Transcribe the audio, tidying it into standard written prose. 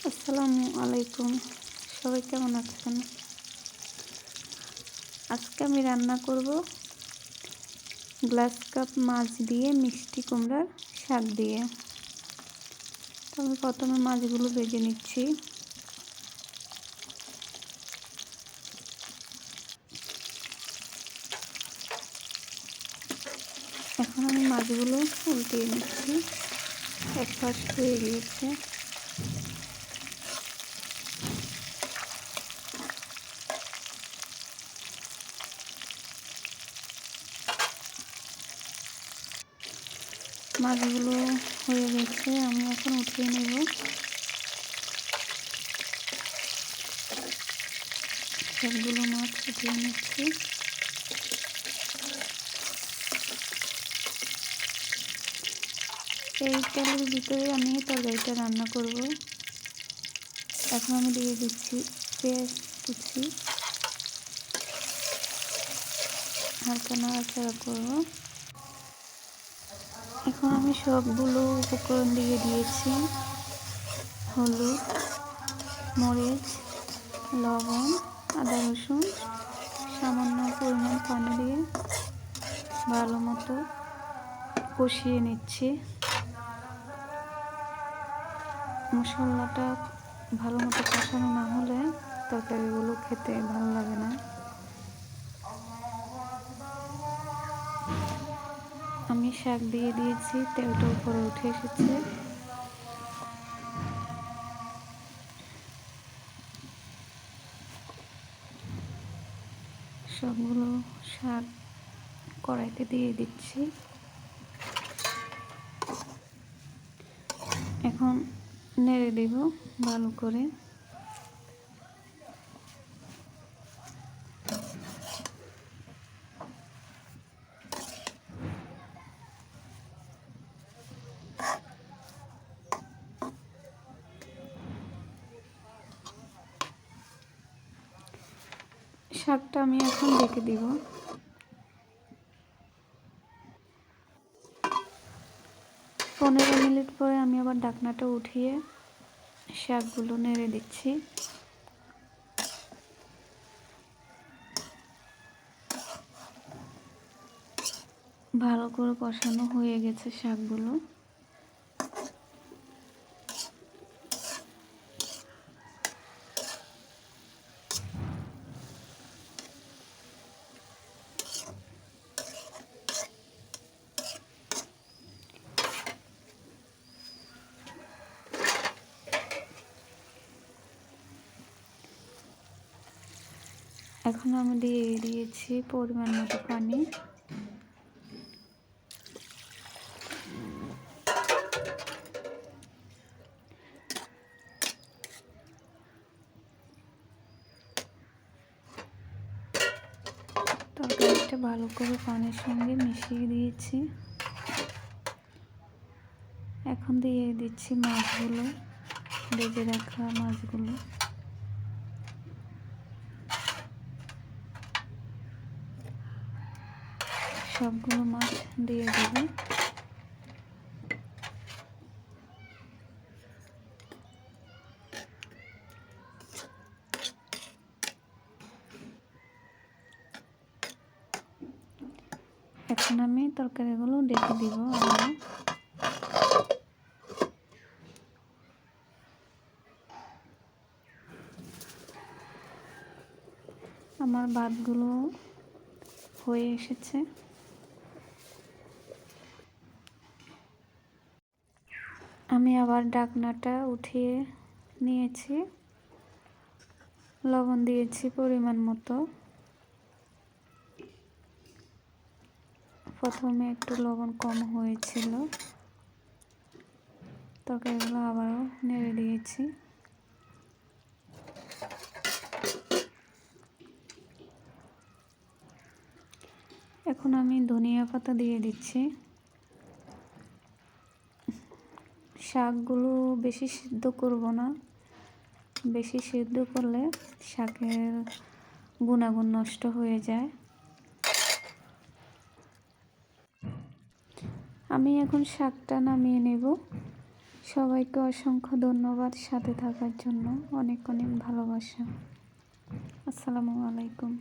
আসসালামু আলাইকুম। সবাই কেমন আছেন? আজকে আমি রান্না করব গ্লাস কাপ মাছ দিয়ে মিষ্টি কুমড়ার শাক দিয়ে। তো আমি প্রথমে মাছগুলো ভেজে নিচ্ছি। এখন আমি মাছগুলো উল্টিয়ে নিচ্ছি, এক পাশ হয়ে গিয়েছে। মাছগুলো হয়ে গেছে, আমি এখন উঠিয়ে নেব। সবগুলো মাছ উঠিয়ে নিচ্ছি। এই তেলের ভিতরে আমি তরকারিটা রান্না করব। এখন আমি দিয়ে দিচ্ছি পেঁয়াজ কুচি, হালকা নাড়াচাড়া করব। এখন আমি সবগুলো উপকরণ দিয়ে দিয়েছি, হলুদ, মরিচ, লবণ, আদা রসুন, সামান্য পরিমাণ পানি দিয়ে ভালো মতো কষিয়ে নিচ্ছি। মশলাটা ভালো মতো কষানো না হলে তরকারিগুলো খেতে ভালো লাগে না। আমি শাক দিয়ে দিয়েছি, তেলটা উপরে উঠে এসেছে। সবগুলো শাক কড়াইতে দিয়ে দিচ্ছি। এখন নেড়ে দেব ভালো করে। শাকটা আমি এখন ঢেকে দিব। 15 মিনিট পরে আমি আবার ঢাকনাটা উঠিয়ে শাকগুলো নেড়ে দিচ্ছি। ভালো করে কষানো হয়ে গেছে শাকগুলো। এখন আমি দিয়ে দিয়েছি পরিমাণ মতো পানি। তরকারিটা ভালো করে পানির সঙ্গে মিশিয়ে দিয়েছি। এখন দিয়ে দিচ্ছি মাছগুলো, ভেজে রাখা মাছগুলো। সবগুলো মাছ দিয়ে দেব। এখন আমি তরকারিগুলো ঢেকে দিব। আমার ভাতগুলো হয়ে এসেছে। আমি আবার ঢাকনাটা উঠিয়ে নিয়েছি। লবণ দিয়েছি পরিমাণ মতো। প্রথমে একটু লবণ কম হয়েছিল, তরকারিগুলো আবারও নেড়ে দিয়েছি। এখন আমি ধনিয়া পাতা দিয়ে দিচ্ছি। শাকগুলো বেশি সিদ্ধ করব না, বেশি সিদ্ধ করলে শাকের গুণাগুণ নষ্ট হয়ে যায়। আমি এখন শাকটা নামিয়ে নেব। সবাইকে অসংখ্য ধন্যবাদ সাথে থাকার জন্য। অনেক অনেক ভালোবাসা। আসসালামু আলাইকুম।